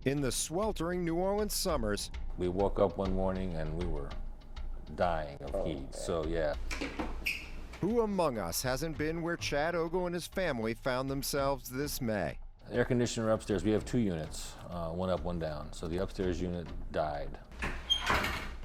In the sweltering New Orleans summers, We woke up one morning and we were dying of heat. So yeah, who among us hasn't been where Chad Ogle and his family found themselves this May? air conditioner upstairs. We have 2 units, one up, one down. So the upstairs unit died.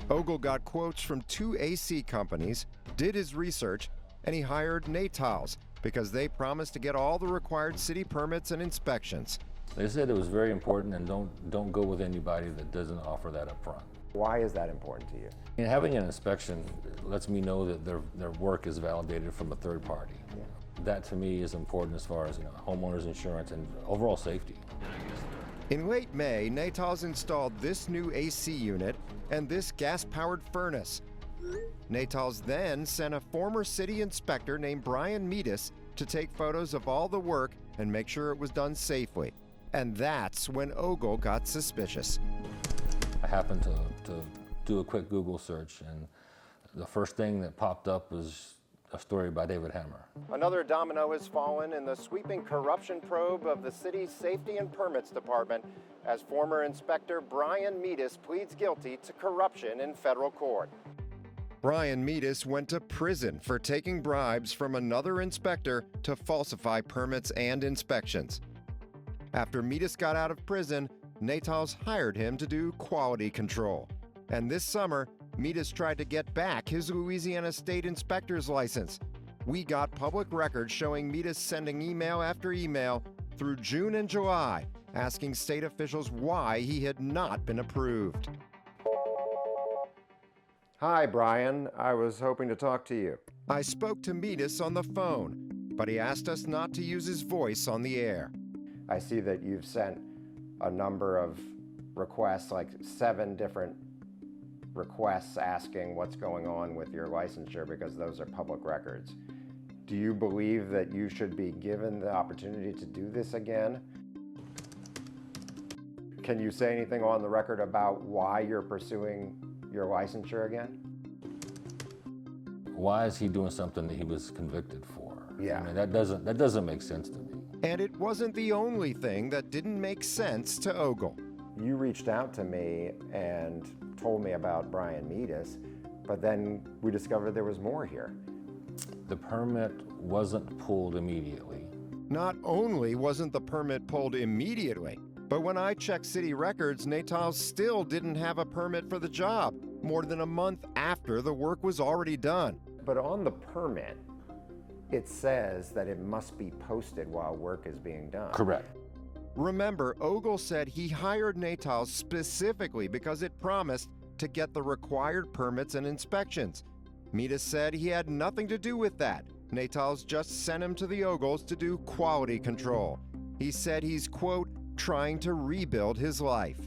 Ogle got quotes from 2 AC companies, did his research, and he hired Natals because they promised to get all the required city permits and inspections. They said it was very important, and don't go with anybody that doesn't offer that up front. Why is that important to you? And having an inspection lets me know that their work is validated from a third party. Yeah. That to me is important as far as homeowners insurance and overall safety. In late May, Natals installed this new AC unit and this gas-powered furnace. Natals then sent a former city inspector named Brian Meadis to take photos of all the work and make sure it was done safely. And that's when Ogle got suspicious. I happened to do a quick Google search, and the first thing that popped up was a story by David Hammer. Another domino has fallen in the sweeping corruption probe of the city's Safety and Permits Department as former inspector Brian Meadis pleads guilty to corruption in federal court. Brian Meadis went to prison for taking bribes from another inspector to falsify permits and inspections. After Meadis got out of prison, Natals hired him to do quality control. And this summer, Meadis tried to get back his Louisiana State Inspector's license. We got public records showing Meadis sending email after email through June and July, asking state officials why he had not been approved. Hi, Brian. I was hoping to talk to you. I spoke to Meadis on the phone, but he asked us not to use his voice on the air. I see that you've sent a number of requests, like 7 different requests asking what's going on with your licensure because those are public records. Do you believe that you should be given the opportunity to do this again? Can you say anything on the record about why you're pursuing your licensure again? Why is he doing something that he was convicted for? Yeah. I mean, that doesn't make sense to me. And it wasn't the only thing that didn't make sense to Ogle. You reached out to me and told me about Brian Meadis, but then we discovered there was more here. The permit wasn't pulled immediately. Not only wasn't the permit pulled immediately, but when I checked city records, Natals still didn't have a permit for the job more than a month after the work was already done. But on the permit, it says that it must be posted while work is being done. Correct. Remember, Ogle said he hired Natals specifically because it promised to get the required permits and inspections. Meadis said he had nothing to do with that. Natals just sent him to the Ogles to do quality control. He said he's, quote, trying to rebuild his life.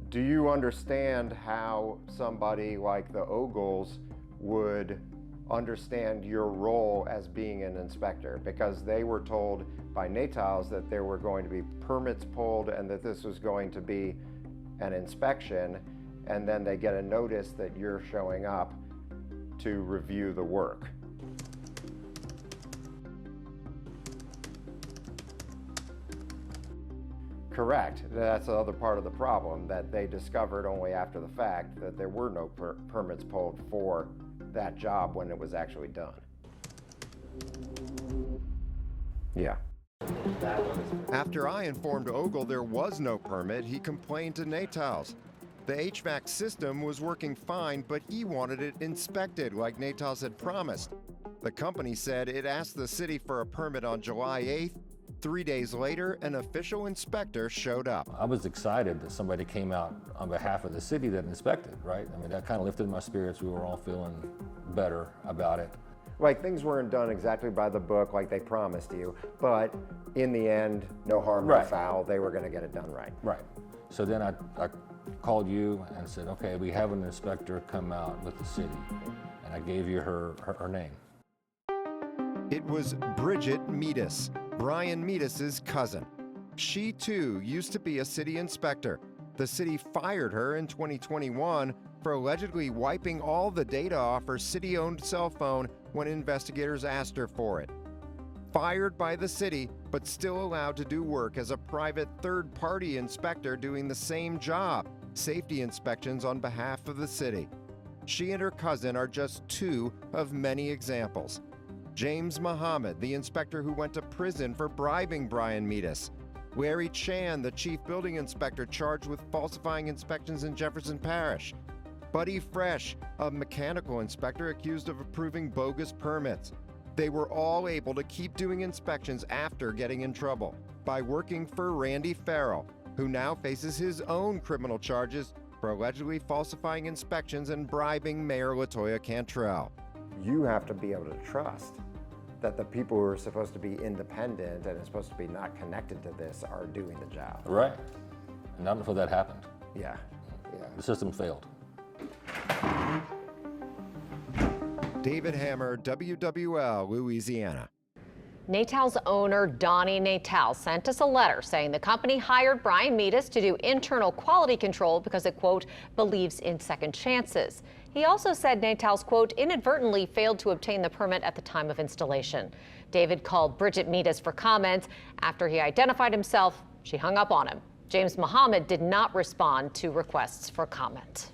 Do you understand how somebody like the Ogles would understand your role as being an inspector? Because they were told by Natals that there were going to be permits pulled and that this was going to be an inspection, and then they get a notice that you're showing up to review the work. Correct. That's the other part of the problem, that they discovered only after the fact that there were no permits pulled for that job when it was actually done. Yeah. After I informed Ogle there was no permit, he complained to Natals. The HVAC system was working fine, but he wanted it inspected like Natals had promised. The company said it asked the city for a permit on July 8th. 3 days later, an official inspector showed up. I was excited that somebody came out on behalf of the city that inspected, right? I mean, that kind of lifted my spirits. We were all feeling better about it. Like, things weren't done exactly by the book like they promised you, but in the end, no harm, no foul. They were going to get it done right. Right. So then I called you and said, okay, we have an inspector come out with the city. And I gave you her name. It was Bridget Meadis, Brian Meadis's cousin. She too used to be a city inspector. The city fired her in 2021 for allegedly wiping all the data off her city-owned cell phone when investigators asked her for it. fired by the city, but still allowed to do work as a private third-party inspector doing the same job, safety inspections on behalf of the city. She and her cousin are just two of many examples. James Muhammad, the inspector who went to prison for bribing Brian Metis. Larry Chan, the chief building inspector charged with falsifying inspections in Jefferson Parish. Buddy Fresh, a mechanical inspector accused of approving bogus permits. They were all able to keep doing inspections after getting in trouble by working for Randy Farrell, who now faces his own criminal charges for allegedly falsifying inspections and bribing Mayor LaToya Cantrell. You have to be able to trust that the people who are supposed to be independent and are supposed to be not connected to this are doing the job. Right. And not before that happened. Yeah. The system failed. David Hammer, WWL, Louisiana. Natal's owner, Donnie Natal, sent us a letter saying the company hired Brian Metis to do internal quality control because it, quote, believes in second chances. He also said Natal's, quote, inadvertently failed to obtain the permit at the time of installation. David called Bridget Metis for comments. After he identified himself, she hung up on him. James Muhammad did not respond to requests for comment.